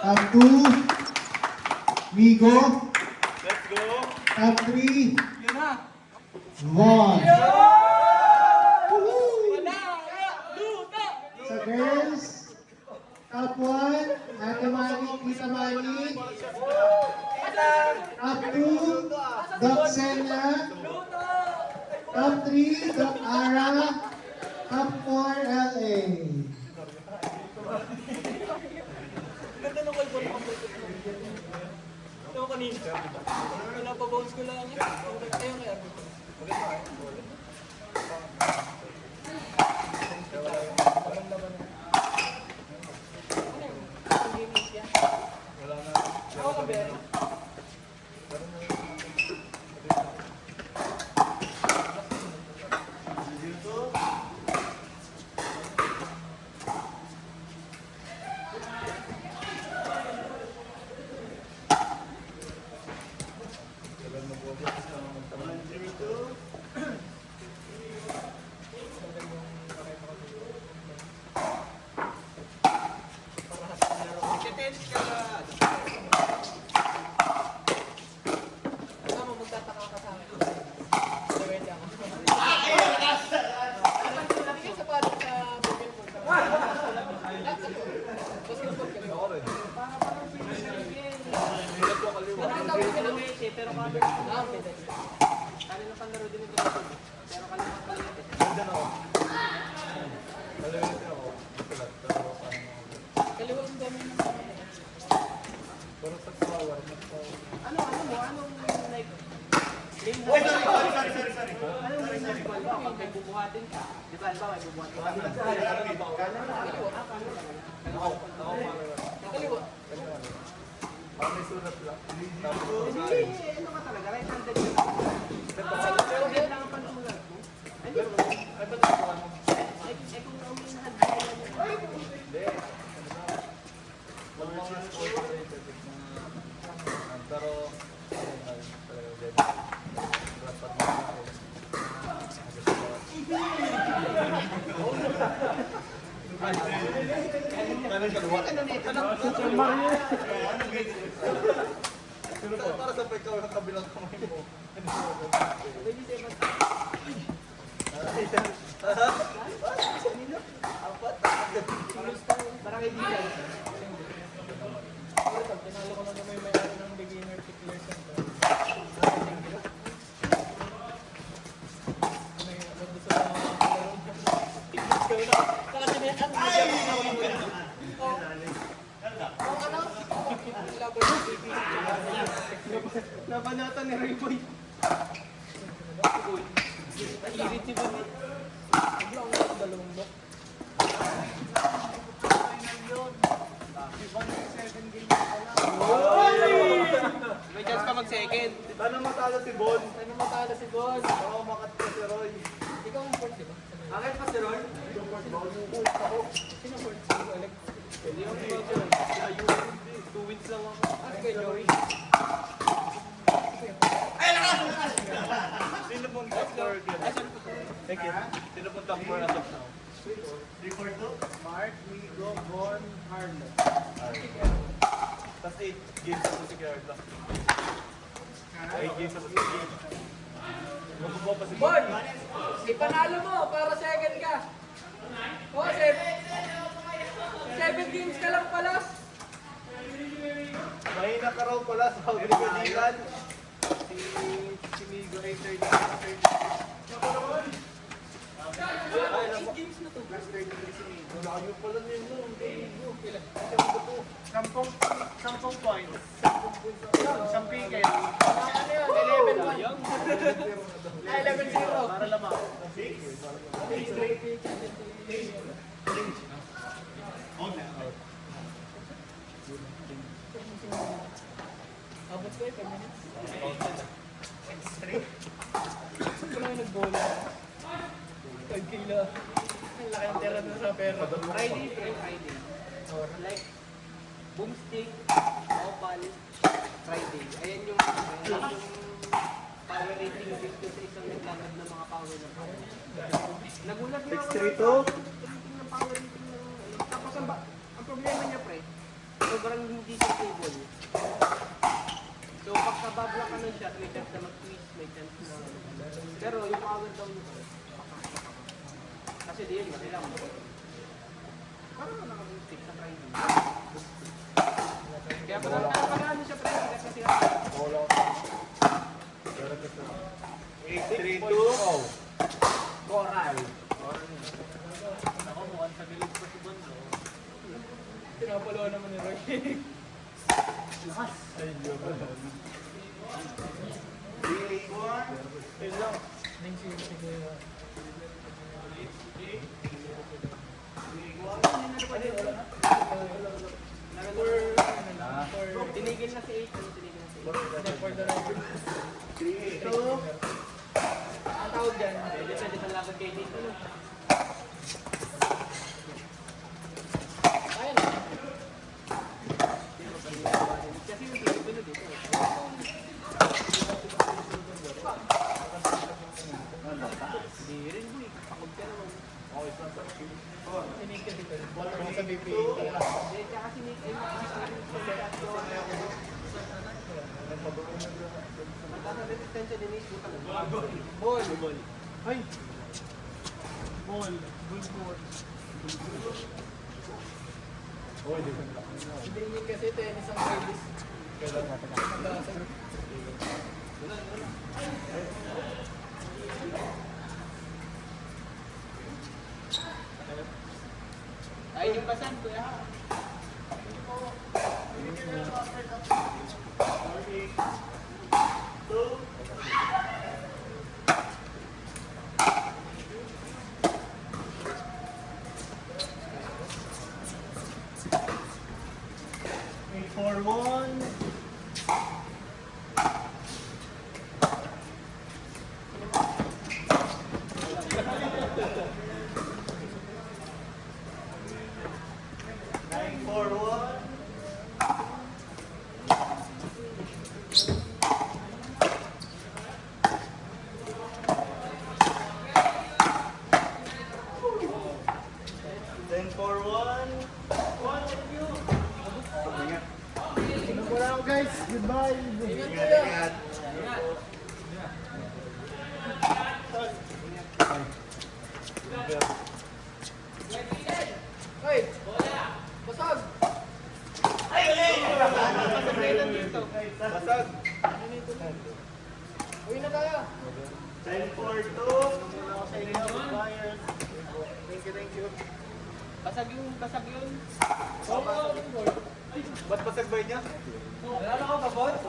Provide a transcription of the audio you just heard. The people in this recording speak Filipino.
Top 2, Migo. Let's go! Top 3, Yun na! Von. Wala! Luta! Sa girls, top 1, Ate Mani, Tita Mani. Top 2, Doc Sena. Top 3, Doc Ara. Top 4, LA. Ganda ng call ko na kapatid. Ito kanina. Pinapabounce ko lang. Ayun kaya. Ako ka ba? Kasama, magtataka ka sa akin. Wait lang. Tingin sa pato sa basketball. Basketball ka rin. Nakatawag ka ng Messi, pero cover. Pwede. Kanina pang laro din ito. Pero kanina pang laro din. Ganda na ako. Kalawin ako. Kaliwa ang dami ng Pero sa power, Anong like game mo? sorry. Anong game mo? Pag may bubuhatin ka, di ba? Halimbawa, may bubuhatin ka. Kaliwa. Ang may sulat lang. Ano ka talaga? Right-handed ka lang. Pero kailangan pa ng mga Ay, ba't nagawa mo? kung ang hand Hindi. Wag mga sport related. Pero, talaga din. Dapat mo ako. Para sa ikaw ng kabilang kamay mo. Parang kaibigan. Tinalo ko na naman yung may-ari ng beginner tickler center. Nabanatan ni Rayboy. Irit si Boy. Bigla ang dalawang dok. May chance pa mag-second. Sana matalo si Bon. Ano matalo si Bon? Oo, makat ka si Roy. Ikaw ang fourth, di ba? Bakit pa si Ron? Sino fourth? Sino Alex? Hindi ako mag-ayun. 2 wins lang ako. Ah, kay Joey. Sino pong top 4? Thank you. Sino pong top 4 as of now? Mark, Migo, Bon, Harlo. Tapos 8 games ako si Gerda. 8 games ako si Gerda. Magbubuha pa si Bon! Ipanalo mo para second ka. Oh, 7 games ka lang pala. Mahina ka raw pala sa Pagkakalikan. Si Migo ay 30. Ay, 8 games na to. layo pala niyo no. Migo. Sampung points. Samping kayo. Ano yun? 11-1. 11-0. Para lamang. Abot ko 5 minutes. Ito lang yung nag-bola. 5 kilo. Ang laki ng tira doon sa pera. Friday. Or like, boomstick, opal, Friday. Ayan yung power rating dito sa isang naglalab ng mga power na power. Nagulat na ako. 632? Ng power rating ng tapos ang problema niya pre, pag sobrang hindi siya stable. So, pagkababla ka ng shot, may chance na mag-twist, may chance na... Pero yung power down nito, kasi di yun, kailangan mo. Parang nakag-stick sa training. Kaya parang siya training kasi Bola. 8-3-2. Coral. Ako, mukhang sa gilid ko si Bondo. Pinapalo naman ni Roy. Ayun lang. Ning si Kuya. Tinigil na si 8. Tinigil na si 8. For the record. Ito. Ang tawag dyan. Depende sa laban kay Nito. Ayun na. Kasi yung pinipino dito. Hindi rin boy. Pagod ka naman. Sinig ka dito. Wala mo sa BP. Hindi, tsaka si Nick ay mataas na resistensya din is butang. Ball. Ay. Ball. Ball. Hindi yun kasi tennis ang service. Magdasal. Ay, yung basan, kuya. For one. Wala ako guys. Goodbye. Ingat kuya. Hoy! Basag! Basag. Uwi na tayo. 10-4-2. Sa inyo, buyers. Thank you. Basag yun. Ba't basag ba niya? Wala na ka ba, boss?